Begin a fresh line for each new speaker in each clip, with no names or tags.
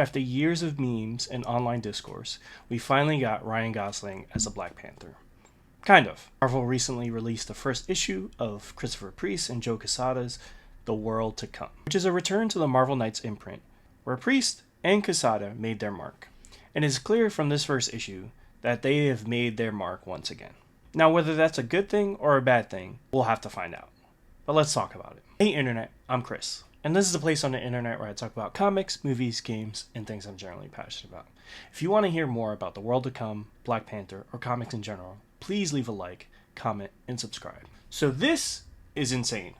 After years of memes and online discourse, we finally got Ryan Gosling as a Black Panther. Kind of. Marvel recently released the first issue of Christopher Priest and Joe Quesada's The World to Come, which is a return to the Marvel Knights imprint, where Priest and Quesada made their mark. And it's clear from this first issue that they have made their mark once again. Now, whether that's a good thing or a bad thing, we'll have to find out. But let's talk about it. Hey Internet, I'm Chris. And this is a place on the internet where I talk about comics, movies, games, and things I'm generally passionate about. If you want to hear more about The World to Come, Black Panther, or comics in general, please leave a like, comment, and subscribe. So this is insane.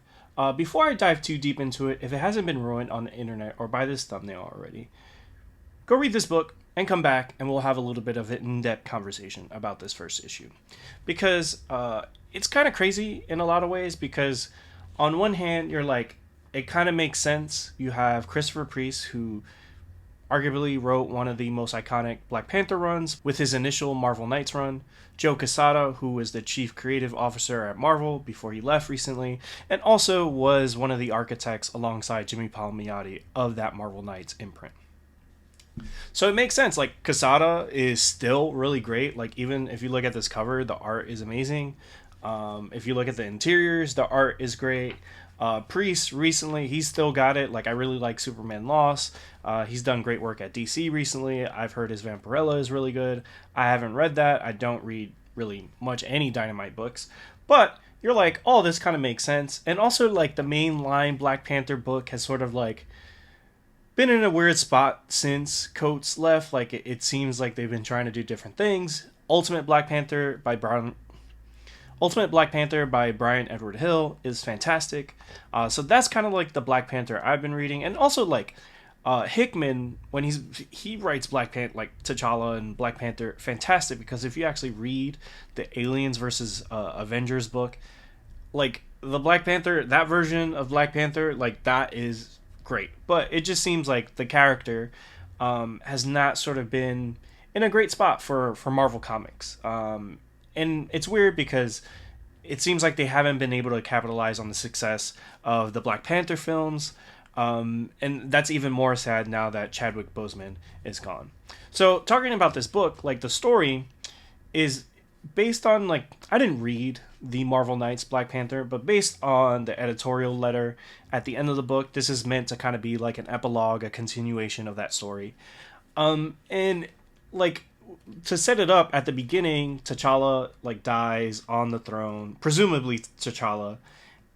Before I dive too deep into it, if it hasn't been ruined on the internet or by this thumbnail already, go read this book and come back and we'll have a little bit of an in-depth conversation about this first issue. Because it's kind of crazy in a lot of ways, because on one hand, you're like, it kind of makes sense. You have Christopher Priest, who arguably wrote one of the most iconic Black Panther runs with his initial Marvel Knights run. Joe Quesada, who was the chief creative officer at Marvel before he left recently, and also was one of the architects alongside Jimmy Palmiotti of that Marvel Knights imprint. So it makes sense. Like, Quesada is still really great. Like, even if you look at this cover, the art is amazing. If you look at the interiors, the art is great. Priest recently, he's still got it. Like, I really like Superman Lost. He's done great work at DC recently. I've heard his Vampirella is really good. I haven't read that. I don't read really much any Dynamite books. But you're like, oh, this kind of makes sense. And also, like, the mainline Black Panther book has sort of, like, been in a weird spot since Coates left. Like, it seems like they've been trying to do different things. Ultimate Black Panther by Brian Edward Hill is fantastic. So that's kind of like the Black Panther I've been reading. And also, like, Hickman, when he writes Black Panther, like T'Challa and Black Panther, fantastic, because if you actually read the Aliens versus Avengers book, like, the Black Panther, that version of Black Panther, like, that is great. But it just seems like the character has not sort of been in a great spot for Marvel Comics. And it's weird because it seems like they haven't been able to capitalize on the success of the Black Panther films. And that's even more sad now that Chadwick Boseman is gone. So talking about this book, like, the story is based on, like, I didn't read the Marvel Knights Black Panther, but based on the editorial letter at the end of the book, this is meant to kind of be like an epilogue, a continuation of that story. And, like, to set it up, at the beginning, T'Challa, like, dies on the throne, presumably T'Challa,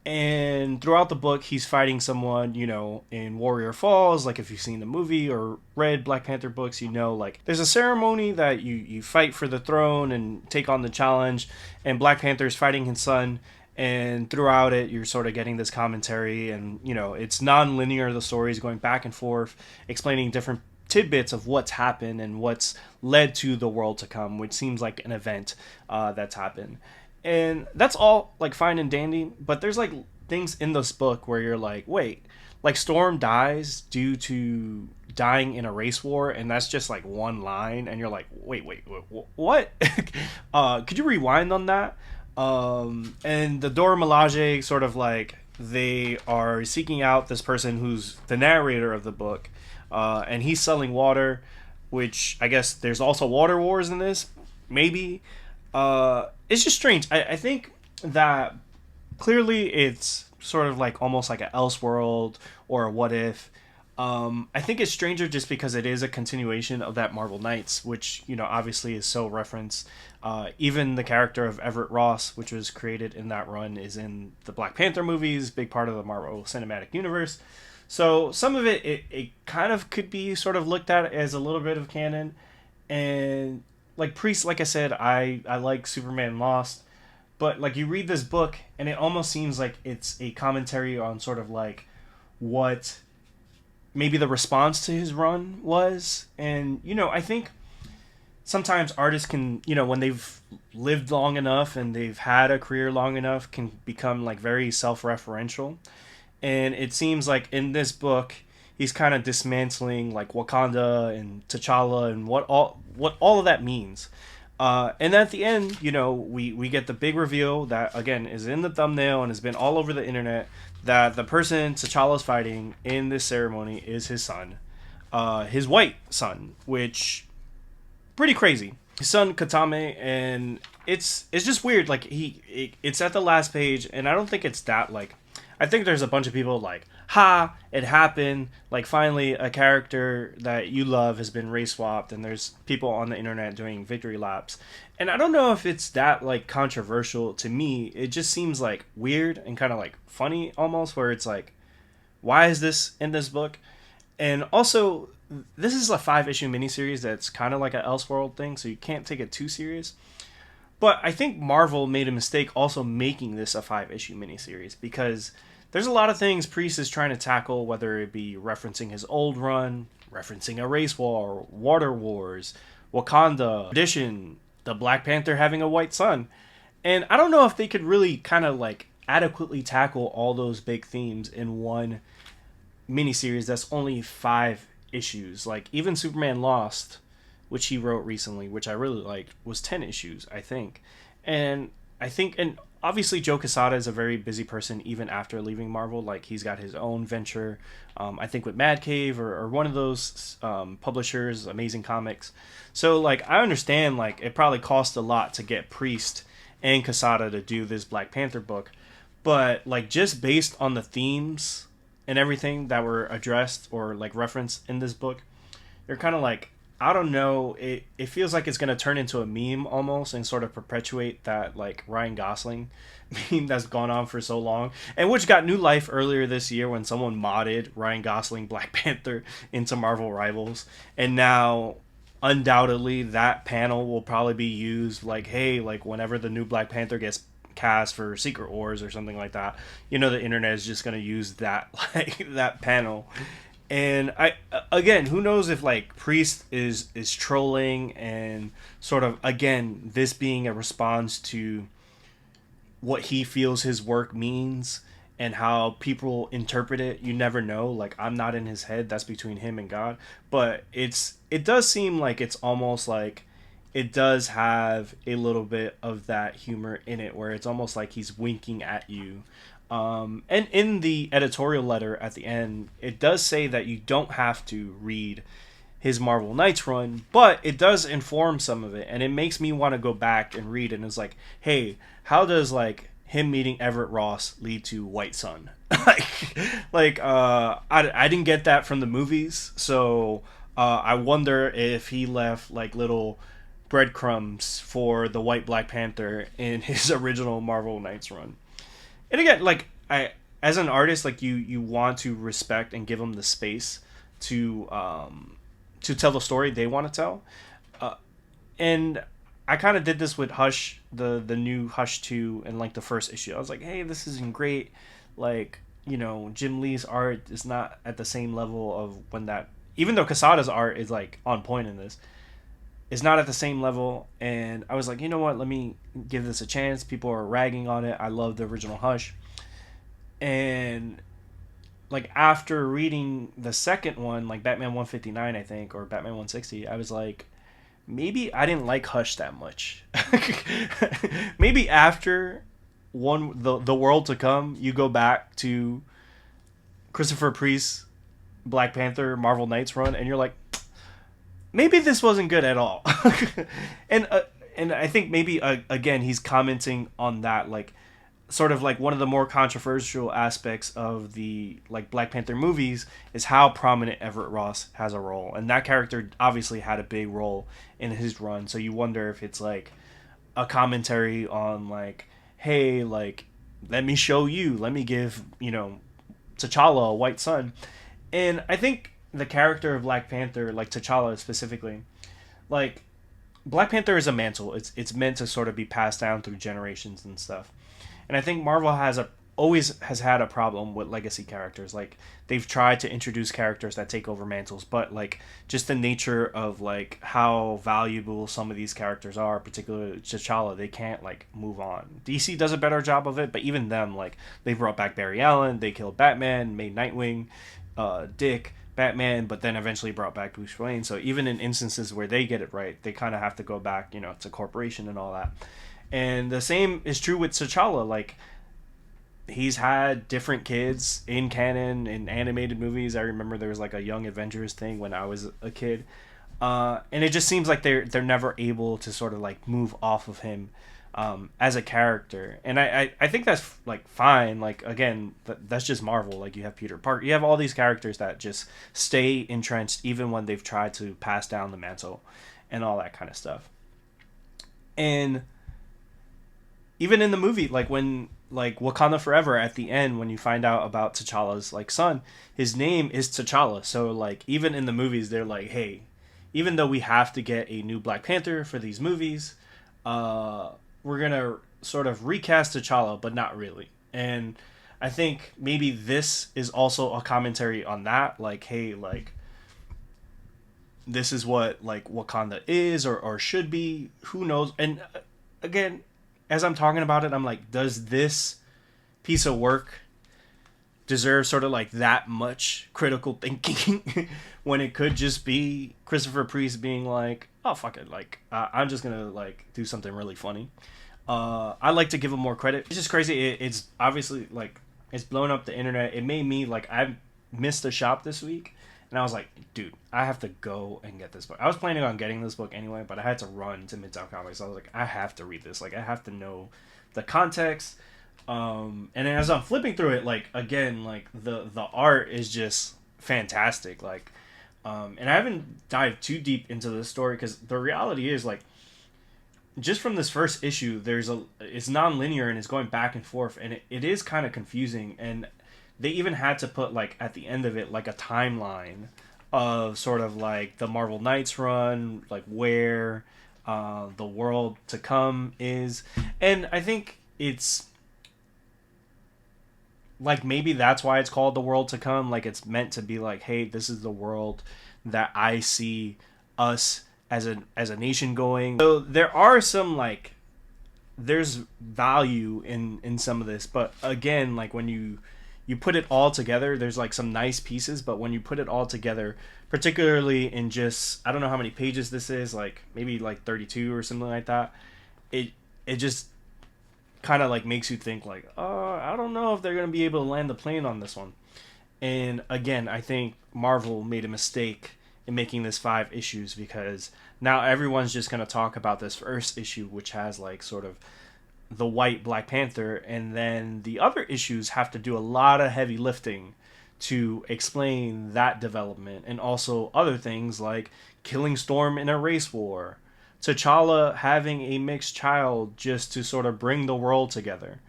and throughout the book he's fighting someone, you know, in Warrior Falls. Like, if you've seen the movie or read Black Panther books, you know, like, there's a ceremony that you fight for the throne and take on the challenge, and Black Panther's fighting his son, and throughout it you're sort of getting this commentary, and, you know, it's non-linear, the story's going back and forth explaining different tidbits of what's happened and what's led to the world to come, which seems like an event that's happened. And that's all, like, fine and dandy, but there's, like, things in this book where you're like, wait, like, Storm dies due to dying in a race war, and that's just, like, one line, and you're like, wait, what? Could you rewind on that? And the Dora Milaje, sort of, like, they are seeking out this person who's the narrator of the book, and he's selling water, which I guess there's also water wars in this, maybe. It's just strange. I think that clearly it's sort of like almost like an Elseworld or a What If. I think it's stranger just because it is a continuation of that Marvel Knights, which, you know, obviously is so referenced. Even the character of Everett Ross, which was created in that run, is in the Black Panther movies, big part of the Marvel Cinematic Universe. So some of it kind of could be sort of looked at as a little bit of canon. And, like, Priest, like I said, I like Superman Lost. But, like, you read this book and it almost seems like it's a commentary on sort of, like, what maybe the response to his run was. And, you know, I think sometimes artists can, you know, when they've lived long enough and they've had a career long enough, can become, like, very self-referential. And it seems like in this book, he's kind of dismantling, like, Wakanda and T'Challa and what all of that means. And at the end, you know, we get the big reveal that, again, is in the thumbnail and has been all over the internet, that the person T'Challa's fighting in this ceremony is his son. his white son, which pretty crazy. His son Katame, and it's just weird. Like it's at the last page, and I don't think it's that like. I think there's a bunch of people like, ha, it happened. Like finally, a character that you love has been race swapped, and there's people on the internet doing victory laps. And I don't know if it's that like controversial to me. It just seems like weird and kind of like funny almost, where it's like, why is this in this book? And also, this is a 5 issue miniseries that's kind of like an Elseworld thing, so you can't take it too serious. But I think Marvel made a mistake also making this a 5 issue miniseries, because there's a lot of things Priest is trying to tackle, whether it be referencing his old run, referencing a race war, water wars, Wakanda, tradition, the Black Panther having a white son. And I don't know if they could really kind of like adequately tackle all those big themes in one miniseries that's only 5 issues. Like even Superman Lost, which he wrote recently, which I really liked, was 10 issues, I think. And I think, and obviously Joe Quesada is a very busy person even after leaving Marvel. Like he's got his own venture, I think with Mad Cave or one of those publishers, Amazing Comics. So like I understand like it probably cost a lot to get Priest and Quesada to do this Black Panther book. But like just based on the themes and everything that were addressed or like referenced in this book, you're kind of like, I don't know, it feels like it's going to turn into a meme almost and sort of perpetuate that like Ryan Gosling meme that's gone on for so long, and which got new life earlier this year when someone modded Ryan Gosling Black Panther into Marvel Rivals. And now undoubtedly that panel will probably be used like, hey, like whenever the new Black Panther gets cast for Secret Wars or something like that, you know, the internet is just going to use that like that panel. And I again, who knows if like Priest is trolling and sort of again this being a response to what he feels his work means and how people interpret it. You never know. Like I'm not in his head. That's between him and God. But it does seem like it's almost like it does have a little bit of that humor in it, where it's almost like he's winking at you. And in the editorial letter at the end, it does say that you don't have to read his Marvel Knights run, but it does inform some of it, and it makes me want to go back and read it. And it's like, hey, how does like him meeting Everett Ross lead to White Sun? I didn't get that from the movies, so I wonder if he left like little breadcrumbs for the White Black Panther in his original Marvel Knights run. And again, like I, as an artist, like you want to respect and give them the space to tell the story they want to tell. And I kind of did this with Hush, the new Hush 2, and like the first issue. I was like, hey, this isn't great. Like, you know, Jim Lee's art is not at the same level of when that, even though Quesada's art is like on point in this, is not at the same level. And I was like, you know what, let me give this a chance. People are ragging on it. I love the original Hush. And like after reading the second one, like Batman 159, I think, or Batman 160, I was like, maybe I didn't like Hush that much. Maybe after the World to Come, you go back to Christopher Priest's Black Panther Marvel Knights run, and you're like, maybe this wasn't good at all. and I think maybe again he's commenting on that, like sort of like one of the more controversial aspects of the like Black Panther movies is how prominent Everett Ross has a role, and that character obviously had a big role in his run. So you wonder if it's like a commentary on like, hey, like let me show you, let me give, you know, T'Challa a white son. And I think the character of Black Panther, like T'Challa specifically, like Black Panther is a mantle. It's meant to sort of be passed down through generations and stuff. And I think Marvel always has had a problem with legacy characters. Like they've tried to introduce characters that take over mantles, but like just the nature of like how valuable some of these characters are, particularly T'Challa, they can't like move on. DC does a better job of it, but even them, like they brought back Barry Allen, they killed Batman, made Nightwing, Dick, Batman, but then eventually brought back Bruce Wayne. So even in instances where they get it right, they kind of have to go back, you know, to corporation and all that. And the same is true with T'Challa. Like he's had different kids in canon in animated movies. I remember there was like a Young Avengers thing when I was a kid, and it just seems like they're never able to sort of like move off of him as a character, and I think that's like fine. Like again, that's just Marvel. Like you have Peter Parker, you have all these characters that just stay entrenched even when they've tried to pass down the mantle, and all that kind of stuff. And even in the movie, like when like Wakanda Forever at the end, when you find out about T'Challa's like son, his name is T'Challa. So like even in the movies, they're like, hey, even though we have to get a new Black Panther for these movies, we're gonna sort of recast T'Challa, but not really. And I think maybe this is also a commentary on that. Like, hey, like this is what like Wakanda is or should be. Who knows? And again, as I'm talking about it, I'm like, does this piece of work deserve sort of like that much critical thinking when it could just be Christopher Priest being like, oh fuck it, like I'm just gonna like do something really funny. I like to give him more credit. It's just crazy. It's obviously like it's blown up the internet. It made me like I missed the shop this week, and I was like, dude, I have to go and get this book. I was planning on getting this book anyway, but I had to run to Midtown Comics. I was like, I have to read this. Like I have to know the context. And as I'm flipping through it, like again, like the art is just fantastic. Like, and I haven't dived too deep into this story because the reality is like just from this first issue, it's non-linear and it's going back and forth, and it is kind of confusing. And they even had to put like at the end of it like a timeline of sort of like the Marvel Knights run, like where the world to come is, and I think it's like maybe that's why it's called the world to come. Like it's meant to be like, hey, this is the world that I see us as a nation going. So there are some like there's value in some of this, but again, like when you put it all together, there's like some nice pieces, but when you put it all together, particularly in just I don't know how many pages this is, like maybe like 32 or something like that, it it just kind of like makes you think like, I don't know if they're gonna be able to land the plane on this one. And again, I think Marvel made a mistake in making this 5 issues because now everyone's just gonna talk about this first issue, which has like sort of the white Black Panther, and then the other issues have to do a lot of heavy lifting to explain that development and also other things like killing Storm in a race war, T'Challa having a mixed child just to sort of bring the world together,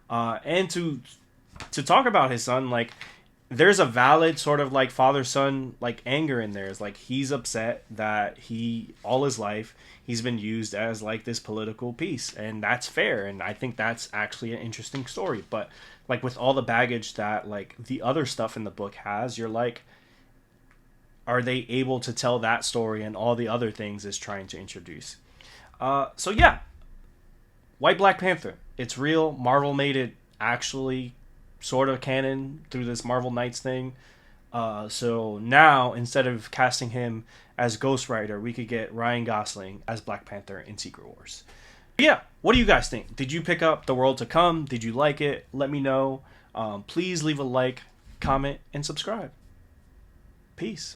and to talk about his son. Like there's a valid sort of like father son like anger in there. It's like he's upset that he all his life he's been used as like this political piece, and that's fair, and I think that's actually an interesting story. But like with all the baggage that like the other stuff in the book has, you're like, are they able to tell that story and all the other things is trying to introduce? So yeah, White Black Panther. It's real. Marvel made it actually sort of canon through this Marvel Knights thing. So now instead of casting him as Ghost Rider, we could get Ryan Gosling as Black Panther in Secret Wars. But yeah, what do you guys think? Did you pick up The World to Come? Did you like it? Let me know. Please leave a like, comment, and subscribe. Peace.